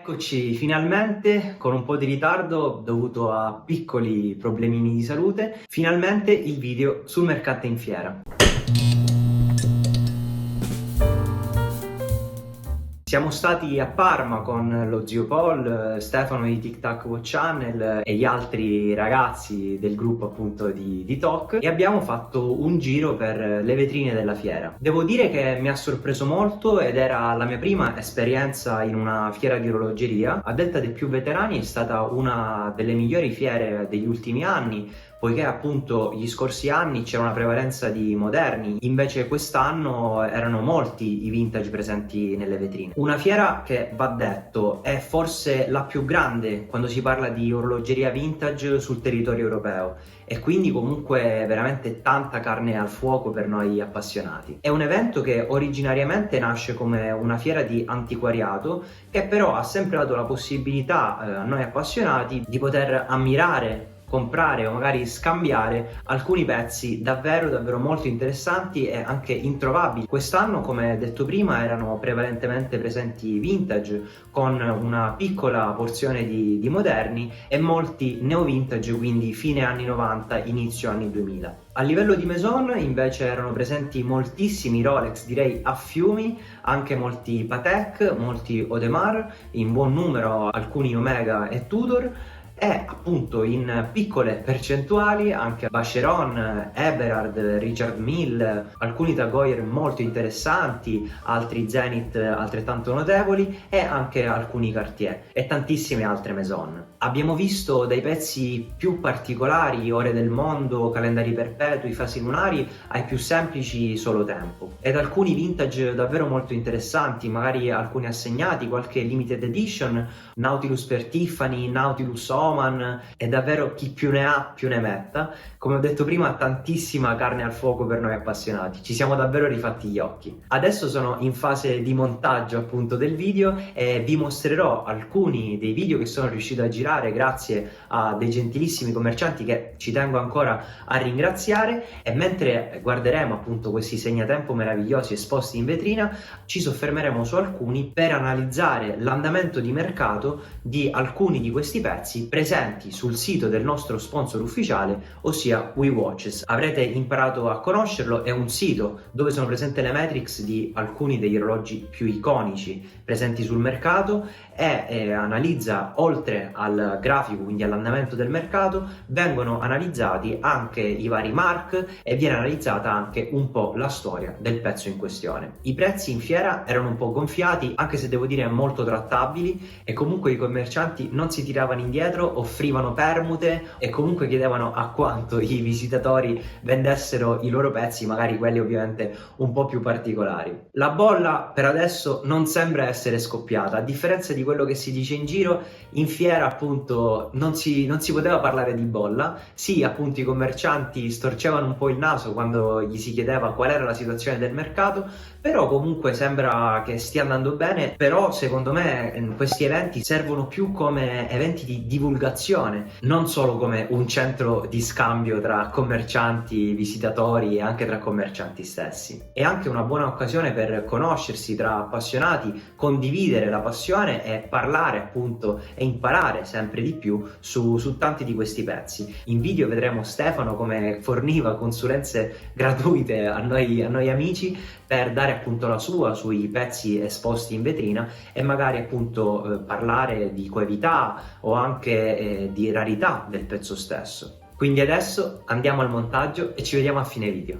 Eccoci finalmente, con un po' di ritardo dovuto a piccoli problemini di salute, finalmente il video sul mercato in fiera. Siamo stati a Parma con lo zio Paul, Stefano di Tic Tac Watch Channel e gli altri ragazzi del gruppo appunto di Talk e abbiamo fatto un giro per le vetrine della fiera. Devo dire che mi ha sorpreso molto ed era la mia prima esperienza in una fiera di orologeria. A detta dei più veterani è stata una delle migliori fiere degli ultimi anni, poiché appunto gli scorsi anni c'era una prevalenza di moderni, invece quest'anno erano molti i vintage presenti nelle vetrine. Una fiera che, va detto, è forse la più grande quando si parla di orologeria vintage sul territorio europeo e quindi comunque veramente tanta carne al fuoco per noi appassionati. È un evento che originariamente nasce come una fiera di antiquariato che però ha sempre dato la possibilità a noi appassionati di poter ammirare, comprare o magari scambiare alcuni pezzi davvero molto interessanti e anche introvabili. Quest'anno, come detto prima, erano prevalentemente presenti vintage con una piccola porzione di moderni e molti neo vintage, quindi fine anni 90, inizio anni 2000. A livello di Maison invece erano presenti moltissimi Rolex, direi a fiumi, anche molti Patek, molti Audemars, in buon numero alcuni Omega e Tudor, e appunto in piccole percentuali anche Vacheron, Eberhard, Richard Mille, alcuni Tag Heuer molto interessanti, altri Zenith altrettanto notevoli e anche alcuni Cartier e tantissime altre Maison. Abbiamo visto dai pezzi più particolari, ore del mondo, calendari perpetui, fasi lunari, ai più semplici solo tempo, ed alcuni vintage davvero molto interessanti, magari alcuni assegnati, qualche limited edition, Nautilus per Tiffany, Nautilus Oman, e davvero chi più ne ha più ne metta. Come ho detto prima, tantissima carne al fuoco per noi appassionati, ci siamo davvero rifatti gli occhi. Adesso sono in fase di montaggio appunto del video e vi mostrerò alcuni dei video che sono riuscito a girare grazie a dei gentilissimi commercianti che ci tengo ancora a ringraziare, e mentre guarderemo appunto questi segnatempo meravigliosi esposti in vetrina ci soffermeremo su alcuni per analizzare l'andamento di mercato di alcuni di questi pezzi presenti sul sito del nostro sponsor ufficiale, ossia WeWatches. Avrete imparato a conoscerlo, è un sito dove sono presenti le metrics di alcuni degli orologi più iconici presenti sul mercato e analizza, oltre al grafico, quindi all'andamento del mercato, vengono analizzati anche i vari mark e viene analizzata anche un po' la storia del pezzo in questione. I prezzi in fiera erano un po' gonfiati, anche se devo dire molto trattabili, e comunque i commercianti non si tiravano indietro, offrivano permute e comunque chiedevano a quanto i visitatori vendessero i loro pezzi, magari quelli ovviamente un po' più particolari. La bolla per adesso non sembra essere scoppiata, a differenza di quello che si dice in giro. In fiera appunto non si poteva parlare di bolla. Sì, appunto i commercianti storcevano un po' il naso quando gli si chiedeva qual era la situazione del mercato, però comunque sembra che stia andando bene. Però secondo me questi eventi servono più come eventi di divulgazione, non solo come un centro di scambio tra commercianti, visitatori e anche tra commercianti stessi. È anche una buona occasione per conoscersi tra appassionati, condividere la passione e parlare appunto e imparare sempre di più su tanti di questi pezzi. In video vedremo Stefano come forniva consulenze gratuite a noi amici per dare appunto la sua sui pezzi esposti in vetrina e magari appunto parlare di coevità o anche di rarità del pezzo stesso. Quindi adesso andiamo al montaggio e ci vediamo a fine video.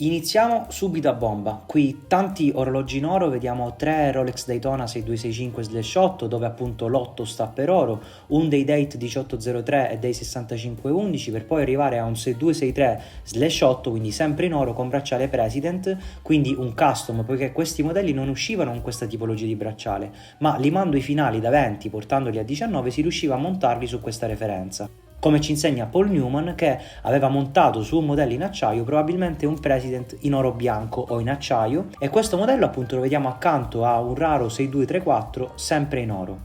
Iniziamo subito a bomba. Qui tanti orologi in oro, vediamo 3 Rolex Daytona 6265/8 dove appunto l'8 sta per oro, un Day Date 1803 e Day 6511, per poi arrivare a un 6263/8, quindi sempre in oro con bracciale President, quindi un custom, poiché questi modelli non uscivano con questa tipologia di bracciale, ma limando i finali da 20 portandoli a 19 si riusciva a montarli su questa referenza. Come ci insegna Paul Newman, che aveva montato su un modello in acciaio probabilmente un President in oro bianco o in acciaio, e questo modello appunto lo vediamo accanto a un raro 6234 sempre in oro.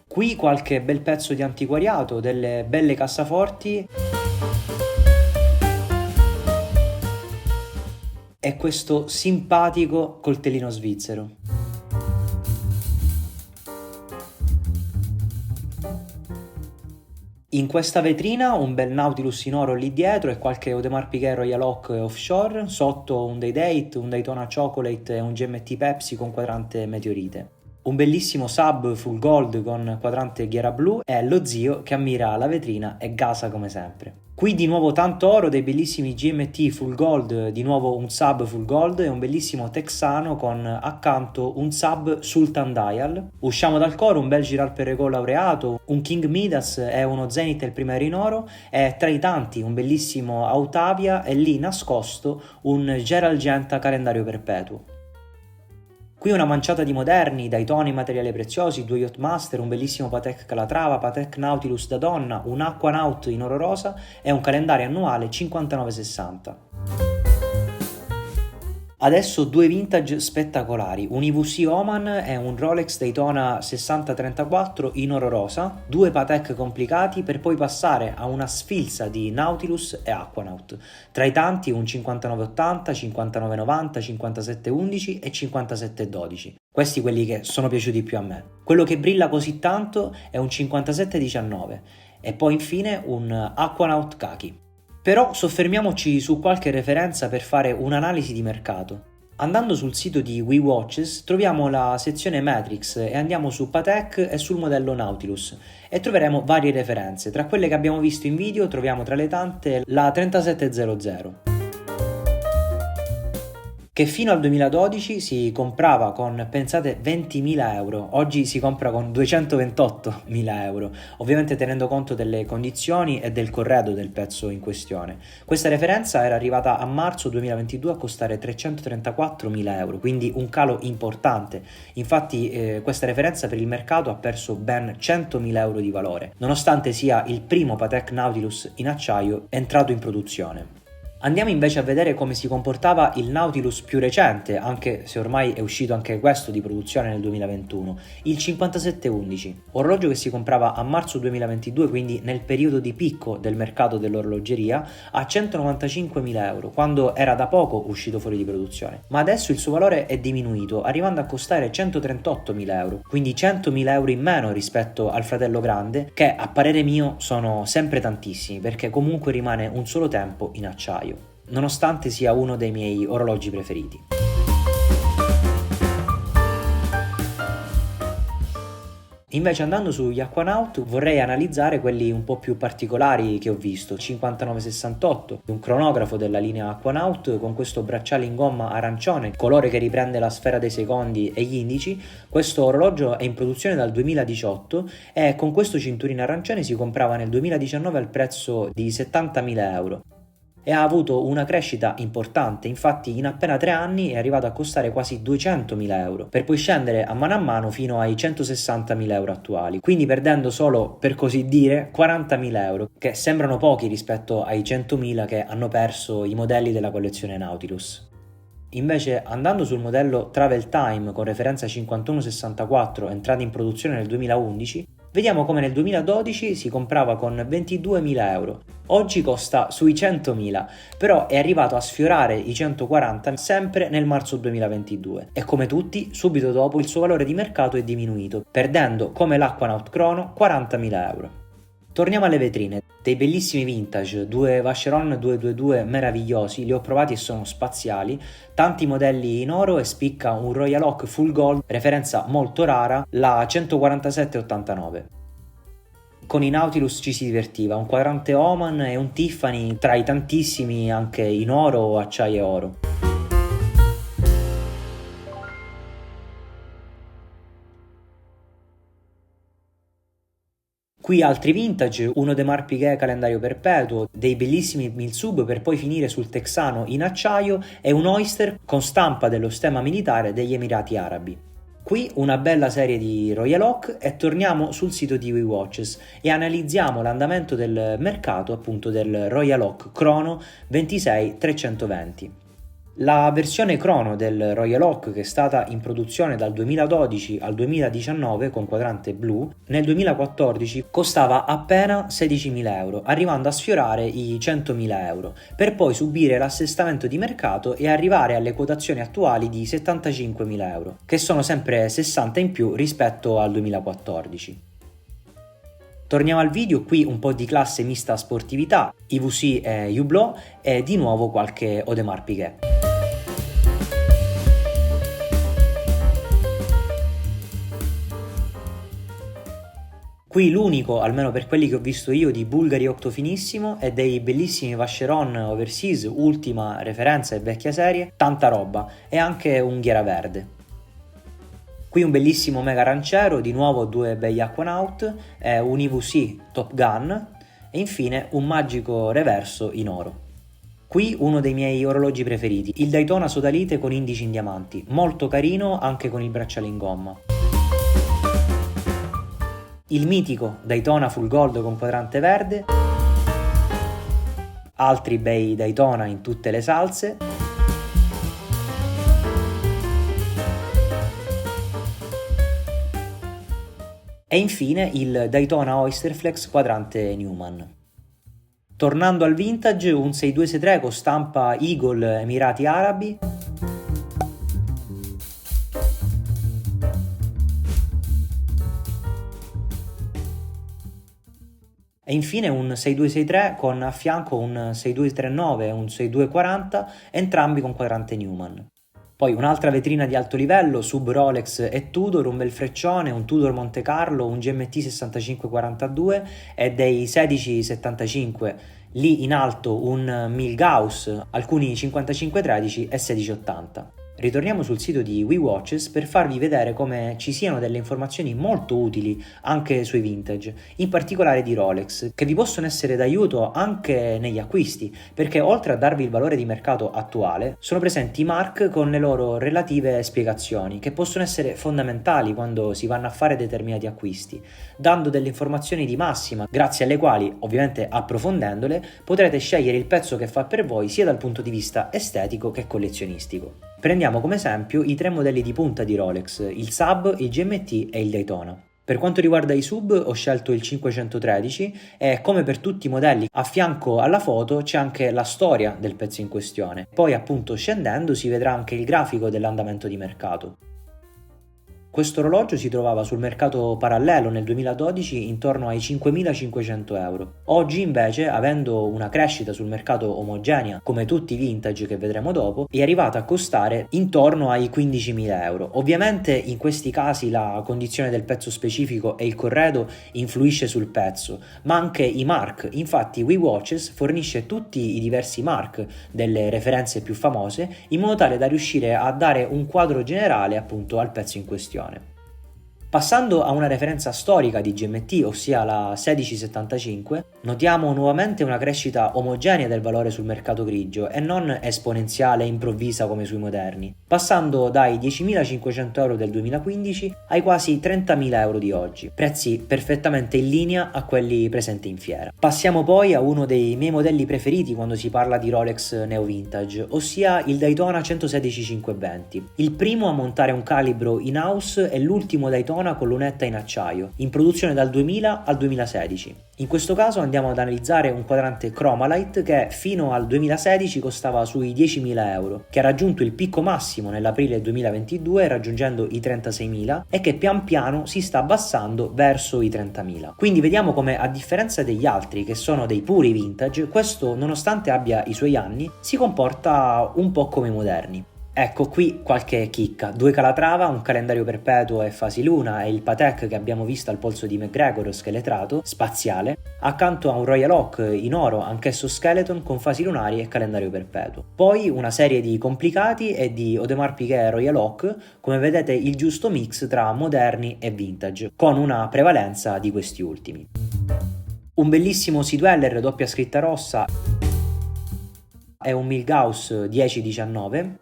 Qui qualche bel pezzo di antiquariato, delle belle cassaforti è questo simpatico coltellino svizzero. In questa vetrina un bel Nautilus in oro lì dietro e qualche Audemars Piguet Royal Oak offshore, sotto un Day-Date, un Daytona Chocolate e un GMT Pepsi con quadrante meteorite. Un bellissimo sub full gold con quadrante ghiera blu e lo zio che ammira la vetrina e gasa come sempre. Qui di nuovo tanto oro, dei bellissimi GMT full gold, di nuovo un sub full gold e un bellissimo texano con accanto un sub Sultan Dial. Usciamo dal coro, un bel Girard-Perregaux laureato, un King Midas e uno Zenith il primo in oro e tra i tanti un bellissimo Autavia e lì nascosto un Gerald Genta calendario perpetuo. Qui una manciata di moderni, Daytona in materiali preziosi, 2 Yachtmaster, un bellissimo Patek Calatrava, Patek Nautilus da donna, un Aquanaut in oro rosa e un calendario annuale 5960. Adesso 2 vintage spettacolari, un IWC Oman e un Rolex Daytona 6034 in oro rosa, 2 Patek complicati per poi passare a una sfilza di Nautilus e Aquanaut. Tra i tanti un 5980, 5990, 5711 e 5712. Questi quelli che sono piaciuti più a me. Quello che brilla così tanto è un 5719 e poi infine un Aquanaut Khaki. Però soffermiamoci su qualche referenza per fare un'analisi di mercato. Andando sul sito di WeWatches troviamo la sezione Matrix e andiamo su Patek e sul modello Nautilus e troveremo varie referenze. Tra quelle che abbiamo visto in video troviamo tra le tante la 3700. Che fino al 2012 si comprava con, pensate, 20.000 euro, oggi si compra con 228.000 euro, ovviamente tenendo conto delle condizioni e del corredo del pezzo in questione. Questa referenza era arrivata a marzo 2022 a costare 334.000 euro, quindi un calo importante. Infatti questa referenza per il mercato ha perso ben 100.000 euro di valore, nonostante sia il primo Patek Nautilus in acciaio entrato in produzione. Andiamo invece a vedere come si comportava il Nautilus più recente, anche se ormai è uscito anche questo di produzione nel 2021, il 5711, orologio che si comprava a marzo 2022, quindi nel periodo di picco del mercato dell'orologeria, a 195.000 euro, quando era da poco uscito fuori di produzione. Ma adesso il suo valore è diminuito, arrivando a costare 138.000 euro, quindi 100.000 euro in meno rispetto al fratello grande, che a parere mio sono sempre tantissimi, perché comunque rimane un solo tempo in acciaio, nonostante sia uno dei miei orologi preferiti. Invece andando sugli Aquanaut vorrei analizzare quelli un po' più particolari che ho visto. 5968, un cronografo della linea Aquanaut con questo bracciale in gomma arancione, colore che riprende la sfera dei secondi e gli indici. Questo orologio è in produzione dal 2018 e con questo cinturino arancione si comprava nel 2019 al prezzo di 70.000 euro. E ha avuto una crescita importante, infatti in appena 3 anni è arrivato a costare quasi 200.000 euro, per poi scendere a mano fino ai 160.000 euro attuali, quindi perdendo solo, per così dire, 40.000 euro, che sembrano pochi rispetto ai 100.000 che hanno perso i modelli della collezione Nautilus. Invece andando sul modello Travel Time con referenza 5164 entrato in produzione nel 2011, vediamo come nel 2012 si comprava con 22.000 euro, oggi costa sui 100.000, però è arrivato a sfiorare i 140 sempre nel marzo 2022 e come tutti subito dopo il suo valore di mercato è diminuito, perdendo come l'Aquanaut Chrono 40.000 euro. Torniamo alle vetrine, dei bellissimi vintage, 2 Vacheron 222 meravigliosi, li ho provati e sono spaziali, tanti modelli in oro e spicca un Royal Oak Full Gold, referenza molto rara, la 14789. Con i Nautilus ci si divertiva, un quadrante Oman e un Tiffany tra i tantissimi anche in oro o acciaio e oro. Qui altri vintage, uno Audemars Piguet calendario perpetuo, dei bellissimi Milsub per poi finire sul texano in acciaio e un Oyster con stampa dello stemma militare degli Emirati Arabi. Qui una bella serie di Royal Oak e torniamo sul sito di WeWatches e analizziamo l'andamento del mercato appunto del Royal Oak Chrono 26320. La versione Chrono del Royal Oak, che è stata in produzione dal 2012 al 2019 con quadrante blu, nel 2014 costava appena 16.000 euro, arrivando a sfiorare i 100.000 euro, per poi subire l'assestamento di mercato e arrivare alle quotazioni attuali di 75.000 euro, che sono sempre 60 in più rispetto al 2014. Torniamo al video, qui un po' di classe mista sportività, IWC e Hublot e di nuovo qualche Audemars Piguet. Qui l'unico, almeno per quelli che ho visto io, di Bulgari Octo Finissimo e dei bellissimi Vacheron Overseas, ultima referenza e vecchia serie, tanta roba, e anche un Ghiera Verde. Qui un bellissimo Mega Aranciero, di nuovo due begli Aquanaut, un IWC Top Gun e infine un magico reverso in oro. Qui uno dei miei orologi preferiti, il Daytona Sodalite con indici in diamanti, molto carino anche con il bracciale in gomma. Il mitico Daytona Full Gold con quadrante verde, altri bei Daytona in tutte le salse, e infine il Daytona Oysterflex quadrante Newman. Tornando al vintage, un 6263 con stampa Eagle Emirati Arabi, e infine un 6263 con a fianco un 6239 e un 6240, entrambi con quadrante Newman. Poi un'altra vetrina di alto livello, sub Rolex e Tudor, un bel freccione, un Tudor Monte Carlo, un GMT 6542 e dei 1675, lì in alto un Milgauss, alcuni 5513 e 1680. Ritorniamo sul sito di WeWatches per farvi vedere come ci siano delle informazioni molto utili anche sui vintage, in particolare di Rolex, che vi possono essere d'aiuto anche negli acquisti, perché oltre a darvi il valore di mercato attuale, sono presenti i mark con le loro relative spiegazioni, che possono essere fondamentali quando si vanno a fare determinati acquisti, dando delle informazioni di massima, grazie alle quali, ovviamente approfondendole, potrete scegliere il pezzo che fa per voi sia dal punto di vista estetico che collezionistico. Prendiamo come esempio i tre modelli di punta di Rolex, il Sub, il GMT e il Daytona. Per quanto riguarda i sub ho scelto il 513 e come per tutti i modelli a fianco alla foto c'è anche la storia del pezzo in questione. Poi appunto scendendo si vedrà anche il grafico dell'andamento di mercato. Questo orologio si trovava sul mercato parallelo nel 2012 intorno ai 5.500 euro. Oggi invece, avendo una crescita sul mercato omogenea, come tutti i vintage che vedremo dopo, è arrivato a costare intorno ai 15.000 euro. Ovviamente in questi casi la condizione del pezzo specifico e il corredo influisce sul pezzo, ma anche i mark. Infatti WeWatches fornisce tutti i diversi mark delle referenze più famose in modo tale da riuscire a dare un quadro generale appunto al pezzo in questione. Passando a una referenza storica di GMT, ossia la 1675, notiamo nuovamente una crescita omogenea del valore sul mercato grigio e non esponenziale e improvvisa come sui moderni, passando dai 10.500 euro del 2015 ai quasi 30.000 euro di oggi, prezzi perfettamente in linea a quelli presenti in fiera. Passiamo poi a uno dei miei modelli preferiti quando si parla di Rolex neo vintage, ossia il Daytona 116 520, il primo a montare un calibro in house e l'ultimo Daytona con lunetta in acciaio, in produzione dal 2000 al 2016. In questo caso andiamo ad analizzare un quadrante Chromalite che fino al 2016 costava sui 10.000 euro, che ha raggiunto il picco massimo nell'aprile 2022 raggiungendo i 36.000 e che pian piano si sta abbassando verso i 30.000. Quindi vediamo come a differenza degli altri che sono dei puri vintage, questo nonostante abbia i suoi anni si comporta un po' come i moderni. Ecco qui qualche chicca, 2 Calatrava, un calendario perpetuo e fasi luna e il Patek che abbiamo visto al polso di McGregor scheletrato, spaziale, accanto a un Royal Oak in oro, anch'esso skeleton con fasi lunari e calendario perpetuo. Poi una serie di complicati e di Audemars Piguet Royal Oak, come vedete il giusto mix tra moderni e vintage, con una prevalenza di questi ultimi. Un bellissimo Sea Dweller doppia scritta rossa è un Milgauss 1019,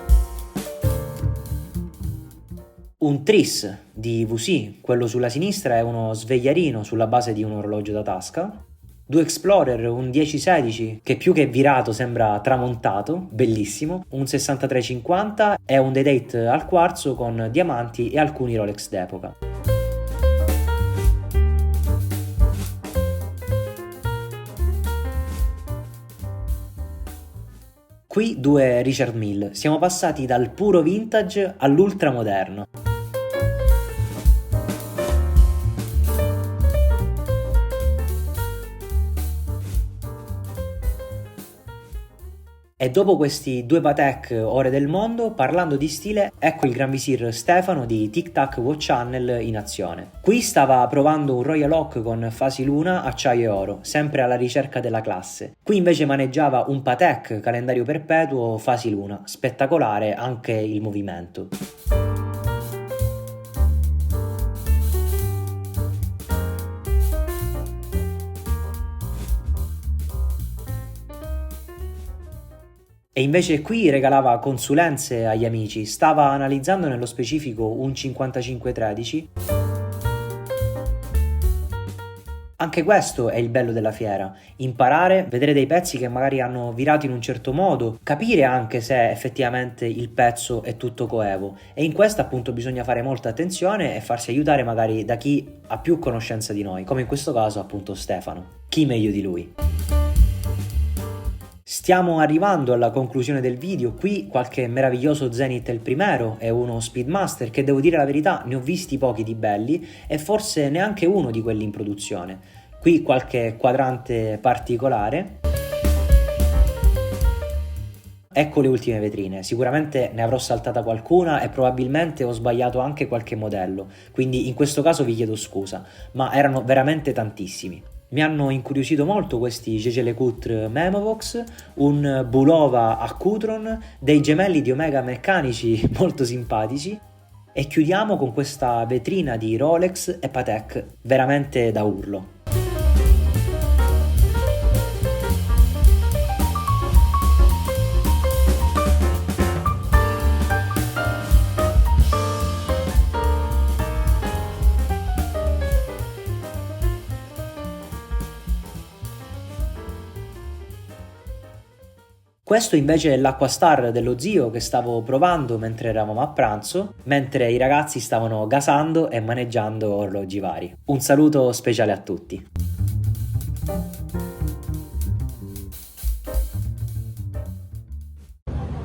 un Tris di WC, quello sulla sinistra è uno svegliarino sulla base di un orologio da tasca, Due Explorer, un 1016 che più che virato sembra tramontato, bellissimo, un 6350 e un Day-Date al quarzo con diamanti e alcuni Rolex d'epoca. Qui due Richard Mille, siamo passati dal puro vintage all'ultramoderno. E dopo questi due Patek ore del mondo, parlando di stile, ecco il Gran Visir Stefano di Tic Tac Watch Channel in azione. Qui stava provando un Royal Oak con fasi luna, acciaio e oro, sempre alla ricerca della classe. Qui invece maneggiava un Patek calendario perpetuo fasi luna, spettacolare anche il movimento. E invece qui regalava consulenze agli amici, stava analizzando nello specifico un 5513. Anche questo è il bello della fiera, imparare, vedere dei pezzi che magari hanno virato in un certo modo, capire anche se effettivamente il pezzo è tutto coevo, e in questo appunto bisogna fare molta attenzione e farsi aiutare magari da chi ha più conoscenza di noi, come in questo caso appunto Stefano. Chi meglio di lui? Stiamo arrivando alla conclusione del video, qui qualche meraviglioso Zenith il primero e uno Speedmaster che devo dire la verità ne ho visti pochi di belli e forse neanche uno di quelli in produzione. Qui qualche quadrante particolare. Ecco le ultime vetrine, sicuramente ne avrò saltata qualcuna e probabilmente ho sbagliato anche qualche modello, quindi in questo caso vi chiedo scusa, ma erano veramente tantissimi. Mi hanno incuriosito molto questi Jaeger-LeCoultre Memovox, un Bulova a Cutron, dei gemelli di Omega meccanici molto simpatici e chiudiamo con questa vetrina di Rolex e Patek, veramente da urlo. Questo invece è l'Aquastar dello zio che stavo provando mentre eravamo a pranzo, mentre i ragazzi stavano gasando e maneggiando orologi vari. Un saluto speciale a tutti.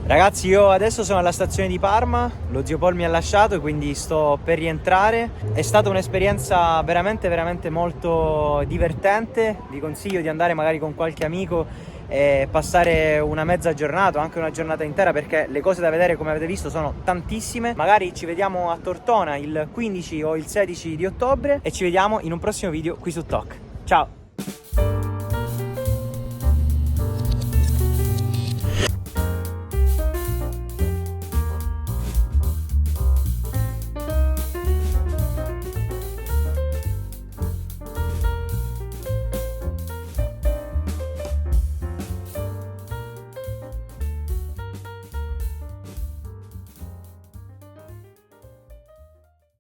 Ragazzi, io adesso sono alla stazione di Parma, lo zio Paul mi ha lasciato e quindi sto per rientrare. È stata un'esperienza veramente molto divertente, vi consiglio di andare magari con qualche amico e passare una mezza giornata o anche una giornata intera, perché le cose da vedere, come avete visto, sono tantissime. Magari ci vediamo a Tortona il 15 o il 16 di ottobre e ci vediamo in un prossimo video qui su TOC. Ciao!